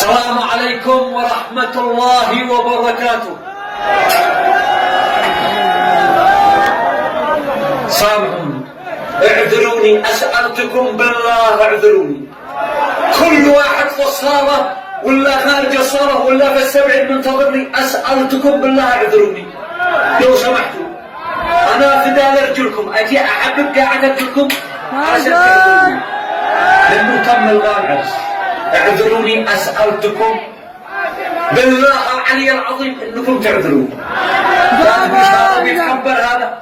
السلام عليكم ورحمة الله وبركاته. سامحوني، اعذروني، أسألتكم بالله اعذروني. كل واحد في الصالة ولا خارج الصالة ولا في السبعين منتظرني، أسألتكم بالله اعذروني لو سمحتوا. أنا فداء رجلكم، أجي أحبب قاعد رجلكم عشان تعذروني لأنه تم إلغاء العرس. اعذروني، أسألتكم بالله العلي العظيم انكم تعذرون. لازم ان شاء الله بيتكبر هذا.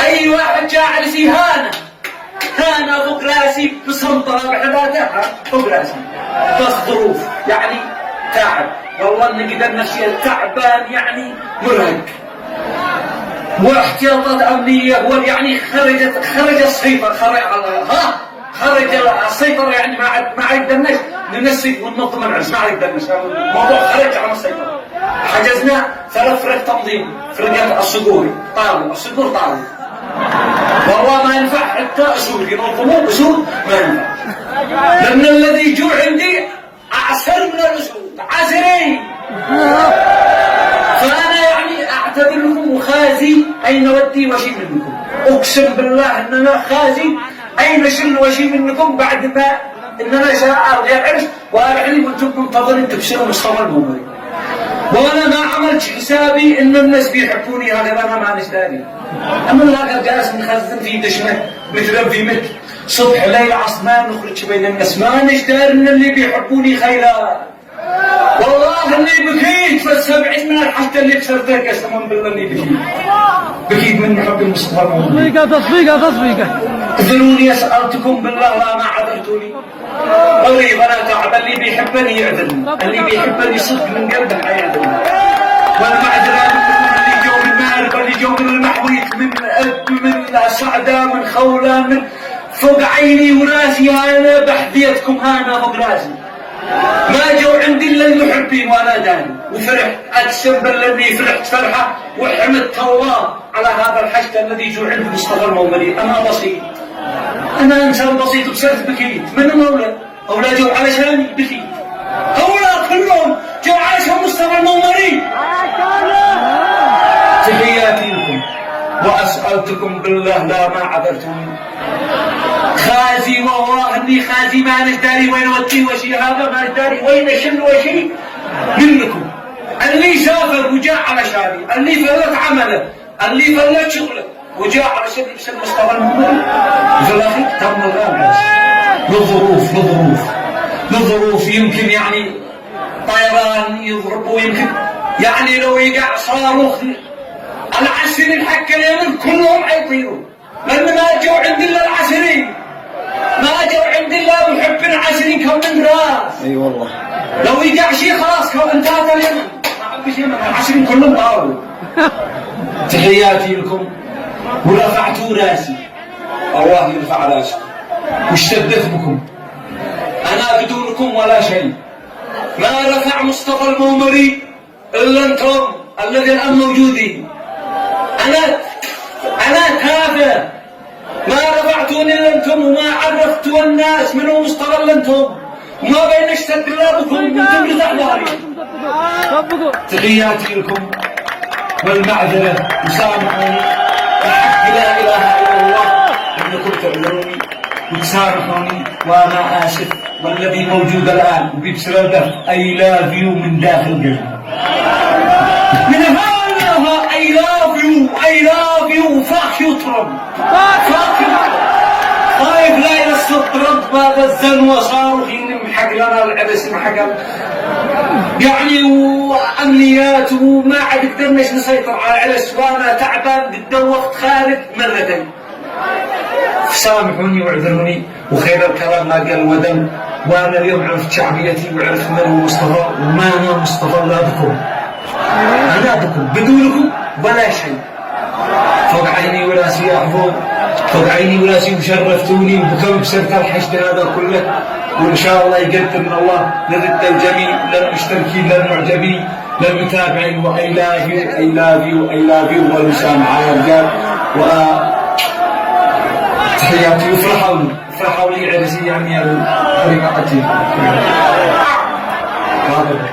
اي واحد جاء عرسي هانا فوق راسي بسنطره بحذاته فوق راسي، بس ظروف يعني تعب، والله اني قدر نفسي تعبان يعني مرهق، واحتياطات امنيه يعني خرج السيطره، خرج السيطره يعني ما قدرناش ننسق وننظم العرس، ما قدرناش، الموضوع خرج عن السيطره. حجزنا 3 فرق تنظيم، فرقة الصقور طالوا، والله ما ينفع حتى أسود ينظمون أسود ما ينفع، لأن الذي يجوع عندي أعسر من الأسود، عسري. فأنا يعني أعتذر لكم وخازي أين ودي وشي منكم، أقسم بالله أن أنا خازي أين شل وشي منكم بعد ما إن أنا جاء أرجع العرس وأرحلي وأنتم منتظرين تبشروا مصطفى المومري، وانا ما عملت حسابي ان الناس بيحبوني، هذا انا ما داري. اما الواقع جالس مخزن في دشمه متربي مثل صبح ليل عصر ما نخرج بين الناس، ما داري ان اللي بيحبوني خيرات. والله اللي بكيت في السبعين من الحشد اللي كسرته، قسما بالله اني بكيت من محب المصطفى. تصفيقه اعذروني، سألتكم بالله لا ما عذرتوني. طيب انا تعب، اللي بيحبني يعذرني، اللي بيحبني صدق من قلبه حيعذرني. والمعذره منكم اللي جو من مارب، اللي جو من المحويت، من اب، من سعده، من خوله، من فوق عيني وراسي، انا بحذيتكم انا فوق راسي. ما جو عندي الا المحبين وانا داني وفرحت، اقسم بالله اني فرحت فرحه وحمدت الله على هذا الحشد الذي جو عند مصطفى المومري. انا بسيط، انا انسان بسيط وصرت بكيت من اولاد جو علشاني بكيت، اولاد كلهم جو علشان مصطفى المومري. تحياتي لكم واسالتكم بالله لا ما عذرتوني. خازي والله اني خازي، ما داري وين ودي وشي، هذا ما داري وين شل وشي منكم. اللي سافر وجاء علشاني، اللي فلت عمله، اللي فلت شغله وجاء علشان يبشر مصطفى المومري، في الاخير تم الغاء لظروف يمكن يعني طيران يضربوا، يمكن يعني لو يقع صاروخ العسكريين حق اليمن كلهم حيطيروا، لان ما جو عند الا العسكريين، ما جو عند الا محبين عسكريين كم من راس. اي والله لو يقع شيء خلاص انتهت اليمن، ما حبش يمن، العسكريين كلهم طاروا. تحياتي لكم ورفعتوا راسي، الله يرفع راسكم، واشتدت بكم. انا بدونكم ولا شيء، ما رفع مصطفى المومري الا انتم الذين الان موجودين. انا تافه، ما رفعتوني الا انتم، وما عرفتوا الناس من هو مصطفى الا انتم، وما بين اشتد الله بكم وانتم رزق ظهري. تحياتي لكم والمعذره، وسامحوني بحق لا اله الا الله انكم تعذروني وتسامحوني، وانا اسف. والذي موجود الان وبيبصر البث اي لاف يو من داخل قلبي، من هذا اي لاف يو فاك يطرب، خايف لا يرصد رد بعد الزن وصاروخ ينمحق لنا العبس محق يعني، وامنيات، وما عاد قدرناش نسيطر على العرس، وانا تعبان قد وقت خالد مرتين. سامحوني واعذروني، وخير الكلام ما قال ودم. وانا اليوم عرفت شعبيتي وعرفت من هو مصطفى، وما انا مصطفى الا بكم، انا بكم، بدونكم ولا شيء. فوق عيني وراسي يا حفوظ، فوق عيني وراسي، وشرفتوني وبكم بسرت الحشد هذا كله، وان شاء الله يقدر من الله للرد الجميل، للمشتركين، للمعجبين، للمتابعين، واي لاف يو والمسامحه يا رجال. تحياتي، وفرحوا لي عرسي يعني الطريقه عجيبه. حاضر